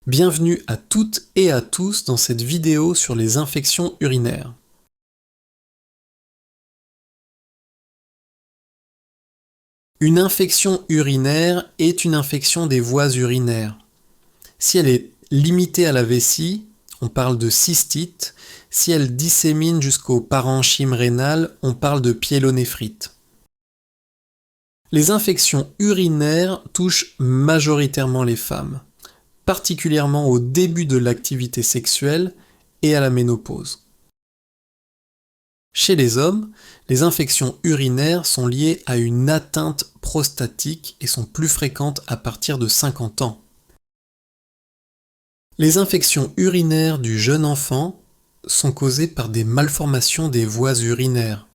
Bienvenue à toutes et à tous dans cette vidéo sur les infections urinaires. Une infection urinaire est une infection des voies urinaires. Si elle est limitée à la vessie, on parle de cystite. Si elle dissémine jusqu'au parenchyme rénal, on parle de pyélonéphrite. Les infections urinaires touchent majoritairement les femmes, particulièrement au début de l'activité sexuelle et à la ménopause. Chez les hommes, les infections urinaires sont liées à une atteinte prostatique et sont plus fréquentes à partir de 50 ans. Les infections urinaires du jeune enfant sont causées par des malformations des voies urinaires.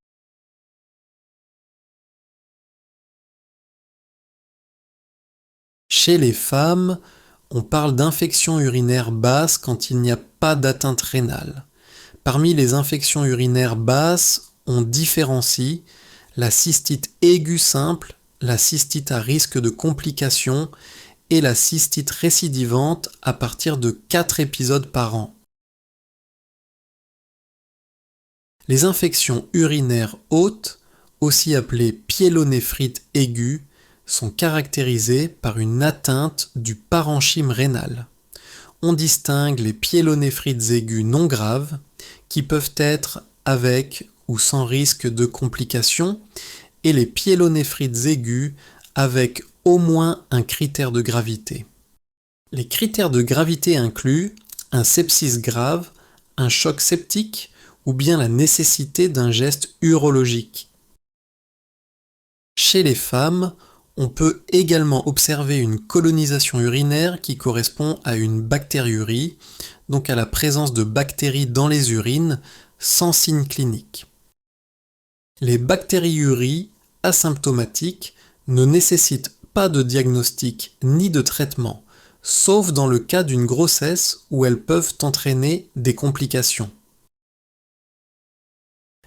Chez les femmes, on parle d'infections urinaires basses quand il n'y a pas d'atteinte rénale. Parmi les infections urinaires basses, on différencie la cystite aiguë simple, la cystite à risque de complications et la cystite récidivante à partir de 4 épisodes par an. Les infections urinaires hautes, aussi appelées pyélonéphrite aiguë, sont caractérisées par une atteinte du parenchyme rénal. On distingue les pyélonéphrites aiguës non graves, qui peuvent être avec ou sans risque de complications, et les pyélonéphrite aiguës avec au moins un critère de gravité. Les critères de gravité incluent un sepsis grave, un choc septique ou bien la nécessité d'un geste urologique. Chez les femmes, on peut également observer une colonisation urinaire qui correspond à une bactériurie, donc à la présence de bactéries dans les urines sans signe clinique. Les bactériuries asymptomatiques ne nécessitent pas de diagnostic ni de traitement, sauf dans le cas d'une grossesse où elles peuvent entraîner des complications.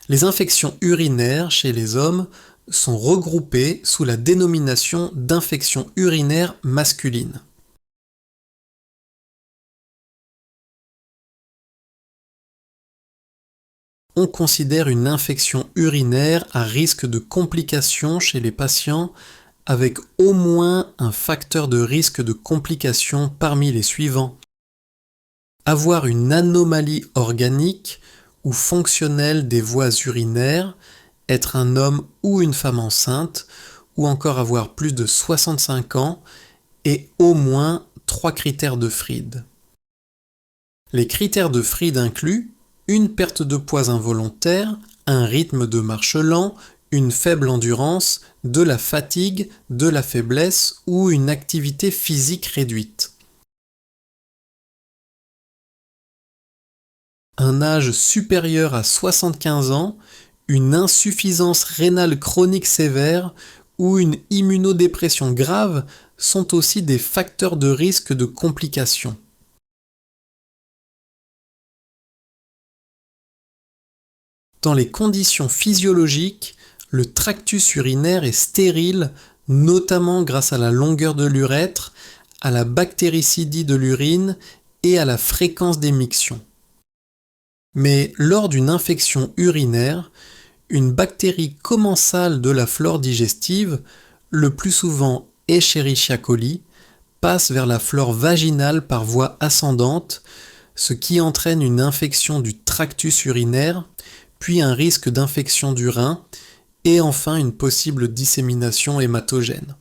Les infections urinaires chez les hommes sont regroupées sous la dénomination d'infections urinaires masculines. On considère une infection urinaire à risque de complications chez les patients avec au moins un facteur de risque de complications parmi les suivants. Avoir une anomalie organique ou fonctionnelle des voies urinaires, être un homme ou une femme enceinte, ou encore avoir plus de 65 ans et au moins 3 critères de Fried. Les critères de Fried incluent une perte de poids involontaire, un rythme de marche lent, une faible endurance, de la fatigue, de la faiblesse ou une activité physique réduite. Un âge supérieur à 75 ans, une insuffisance rénale chronique sévère ou une immunodépression grave sont aussi des facteurs de risque de complications. Dans les conditions physiologiques, le tractus urinaire est stérile, notamment grâce à la longueur de l'urètre, à la bactéricidie de l'urine et à la fréquence d'émictions. Mais lors d'une infection urinaire, une bactérie commensale de la flore digestive, le plus souvent Escherichia coli, passe vers la flore vaginale par voie ascendante, ce qui entraîne une infection du tractus urinaire, puis un risque d'infection du rein, et enfin une possible dissémination hématogène.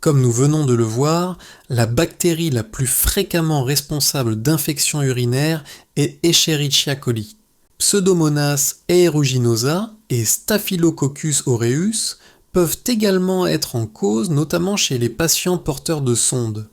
Comme nous venons de le voir, la bactérie la plus fréquemment responsable d'infections urinaires est Escherichia coli. Pseudomonas aeruginosa et Staphylococcus aureus peuvent également être en cause, notamment chez les patients porteurs de sondes.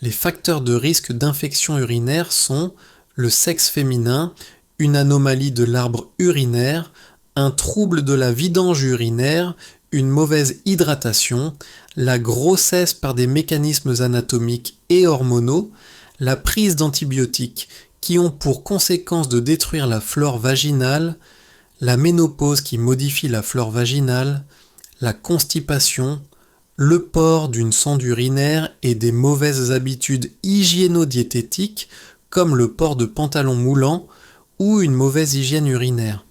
Les facteurs de risque d'infection urinaire sont le sexe féminin, une anomalie de l'arbre urinaire, un trouble de la vidange urinaire, une mauvaise hydratation, la grossesse par des mécanismes anatomiques et hormonaux, la prise d'antibiotiques qui ont pour conséquence de détruire la flore vaginale, la ménopause qui modifie la flore vaginale, la constipation, le port d'une sonde urinaire et des mauvaises habitudes hygiéno-diététiques comme le port de pantalons moulants ou une mauvaise hygiène urinaire.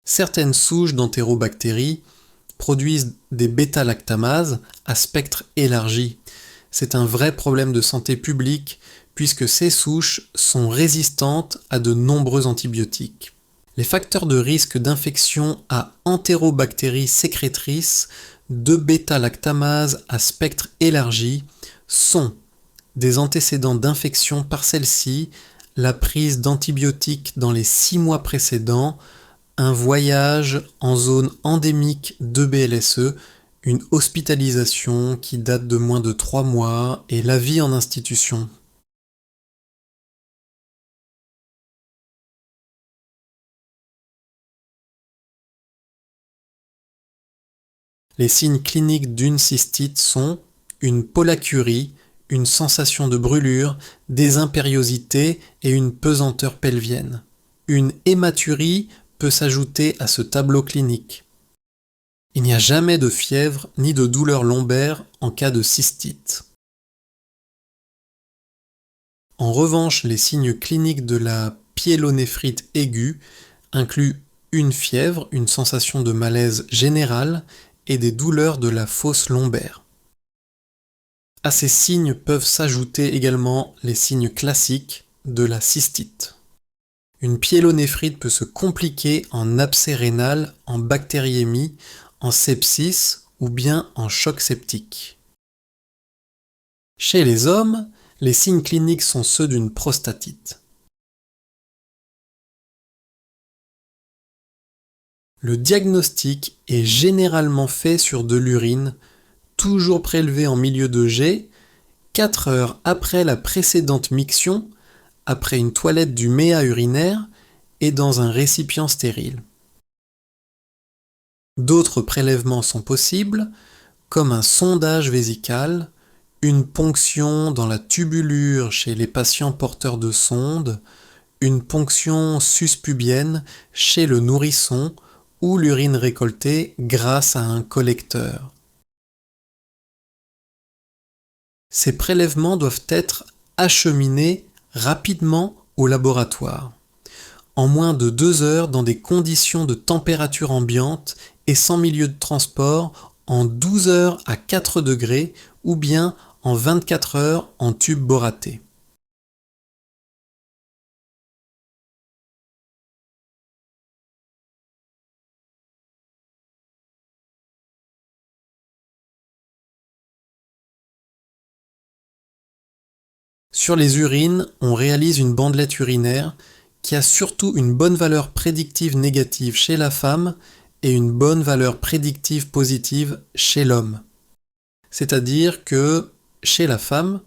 Certaines souches d'entérobactéries produisent des bêta-lactamases à spectre élargi. C'est un vrai problème de santé publique puisque ces souches sont résistantes à de nombreux antibiotiques. Les facteurs de risque d'infection à entérobactéries sécrétrices de bêta-lactamases à spectre élargi sont des antécédents d'infection par celle-ci, la prise d'antibiotiques dans les 6 mois précédents, un voyage en zone endémique de BLSE, une hospitalisation qui date de moins de 3 mois et la vie en institution. Les signes cliniques d'une cystite sont une polacurie, une sensation de brûlure, des impériosités et une pesanteur pelvienne. Une hématurie peut s'ajouter à ce tableau clinique. Il n'y a jamais de fièvre ni de douleur lombaire en cas de cystite. En revanche, les signes cliniques de la pyélonéphrite aiguë incluent une fièvre, une sensation de malaise général et des douleurs de la fosse lombaire. À ces signes peuvent s'ajouter également les signes classiques de la cystite. Une pyélonéphrite peut se compliquer en abcès rénal, en bactériémie, en sepsis ou bien en choc septique. Chez les hommes, les signes cliniques sont ceux d'une prostatite. Le diagnostic est généralement fait sur de l'urine, toujours prélevée en milieu de jet, 4 heures après la précédente miction, après une toilette du méa urinaire et dans un récipient stérile. D'autres prélèvements sont possibles, comme un sondage vésical, une ponction dans la tubulure chez les patients porteurs de sonde, une ponction suspubienne chez le nourrisson ou l'urine récoltée grâce à un collecteur. Ces prélèvements doivent être acheminés rapidement au laboratoire, en moins de 2 heures dans des conditions de température ambiante et sans milieu de transport, en 12 heures à 4 degrés ou bien en 24 heures en tube boraté. Sur les urines, on réalise une bandelette urinaire qui a surtout une bonne valeur prédictive négative chez la femme et une bonne valeur prédictive positive chez l'homme. C'est-à-dire que chez la femme,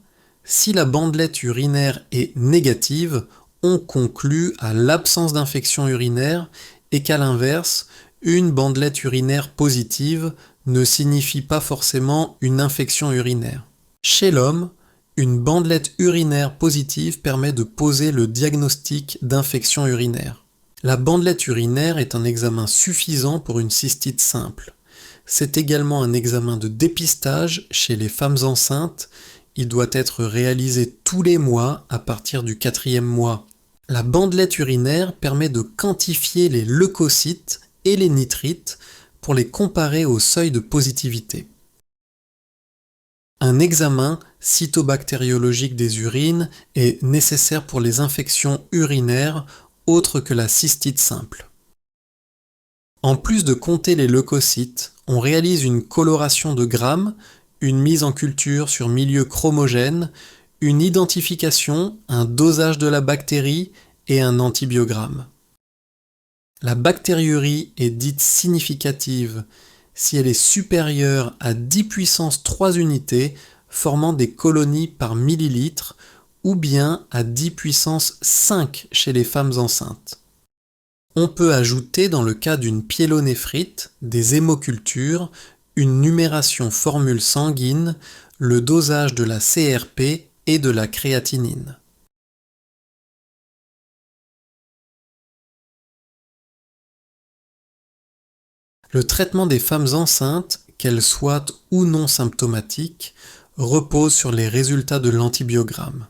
si la bandelette urinaire est négative, on conclut à l'absence d'infection urinaire et qu'à l'inverse, une bandelette urinaire positive ne signifie pas forcément une infection urinaire. Chez l'homme, une bandelette urinaire positive permet de poser le diagnostic d'infection urinaire. La bandelette urinaire est un examen suffisant pour une cystite simple. C'est également un examen de dépistage chez les femmes enceintes. Il doit être réalisé tous les mois à partir du 4e mois. La bandelette urinaire permet de quantifier les leucocytes et les nitrites pour les comparer au seuil de positivité. Un examen cytobactériologique des urines est nécessaire pour les infections urinaires autres que la cystite simple. En plus de compter les leucocytes, on réalise une coloration de grammes, une mise en culture sur milieu chromogène, une identification, un dosage de la bactérie et un antibiogramme. La bactériurie est dite significative si elle est supérieure à 10 puissance 3 unités formant des colonies par millilitre ou bien à 10 puissance 5 chez les femmes enceintes. On peut ajouter dans le cas d'une pyélonéphrite, des hémocultures, une numération formule sanguine, le dosage de la CRP et de la créatinine. Le traitement des femmes enceintes, qu'elles soient ou non symptomatiques, repose sur les résultats de l'antibiogramme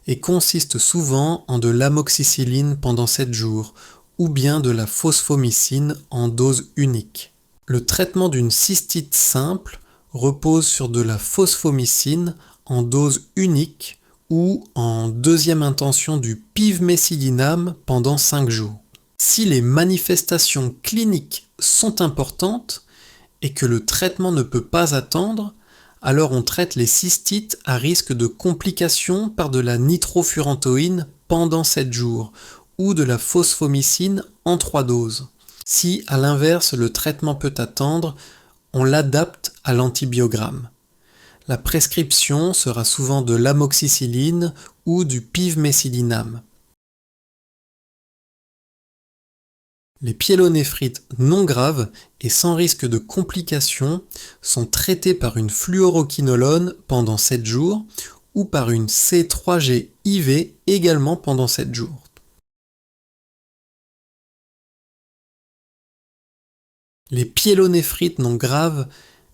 et consiste souvent en de l'amoxicilline pendant 7 jours ou bien de la phosphomycine en dose unique. Le traitement d'une cystite simple repose sur de la phosphomycine en dose unique ou en deuxième intention du pivmécidinam pendant 5 jours. Si les manifestations cliniques sont importantes et que le traitement ne peut pas attendre, alors on traite les cystites à risque de complications par de la nitrofurantoïne pendant 7 jours ou de la phosphomycine en 3 doses. Si à l'inverse le traitement peut attendre, on l'adapte à l'antibiogramme. La prescription sera souvent de l'amoxicilline ou du pivmécidinam. Les pyélonéphrites non graves et sans risque de complications sont traités par une fluoroquinolone pendant 7 jours ou par une C3G IV également pendant 7 jours. Les pyélonéphrites non graves,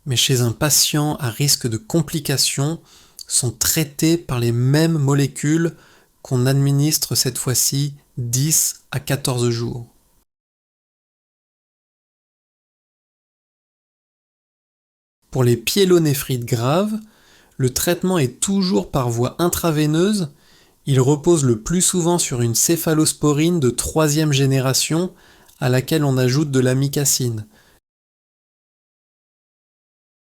mais chez un patient à risque de complications, sont traités par les mêmes molécules qu'on administre cette fois-ci 10 à 14 jours. Pour les pyélonéphrites graves, le traitement est toujours par voie intraveineuse. Il repose le plus souvent sur une céphalosporine de 3e génération à laquelle on ajoute de l'amicacine.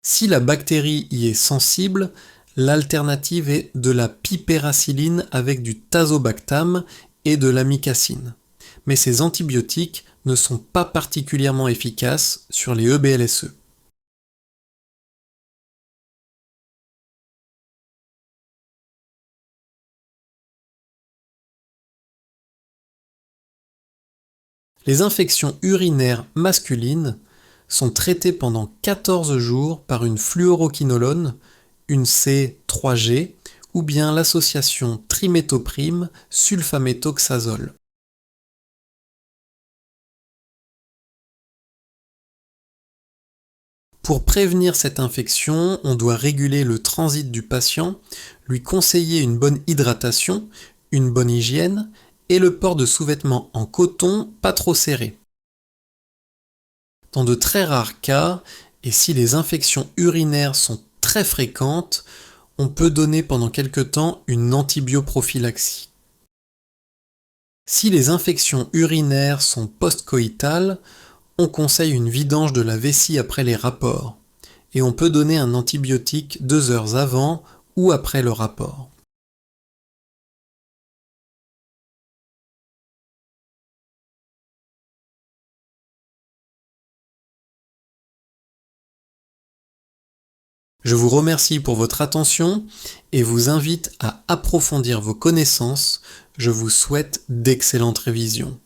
Si la bactérie y est sensible, l'alternative est de la piperacilline avec du tazobactam et de l'amicacine. Mais ces antibiotiques ne sont pas particulièrement efficaces sur les EBLSE. Les infections urinaires masculines sont traitées pendant 14 jours par une fluoroquinolone, une C3G ou bien l'association triméthoprime sulfaméthoxazole. Pour prévenir cette infection, on doit réguler le transit du patient, lui conseiller une bonne hydratation, une bonne hygiène et le port de sous-vêtements en coton pas trop serrés. Dans de très rares cas, et si les infections urinaires sont très fréquentes, on peut donner pendant quelque temps une antibioprophylaxie. Si les infections urinaires sont post-coïtales, on conseille une vidange de la vessie après les rapports, et on peut donner un antibiotique 2 heures avant ou après le rapport. Je vous remercie pour votre attention et vous invite à approfondir vos connaissances. Je vous souhaite d'excellentes révisions.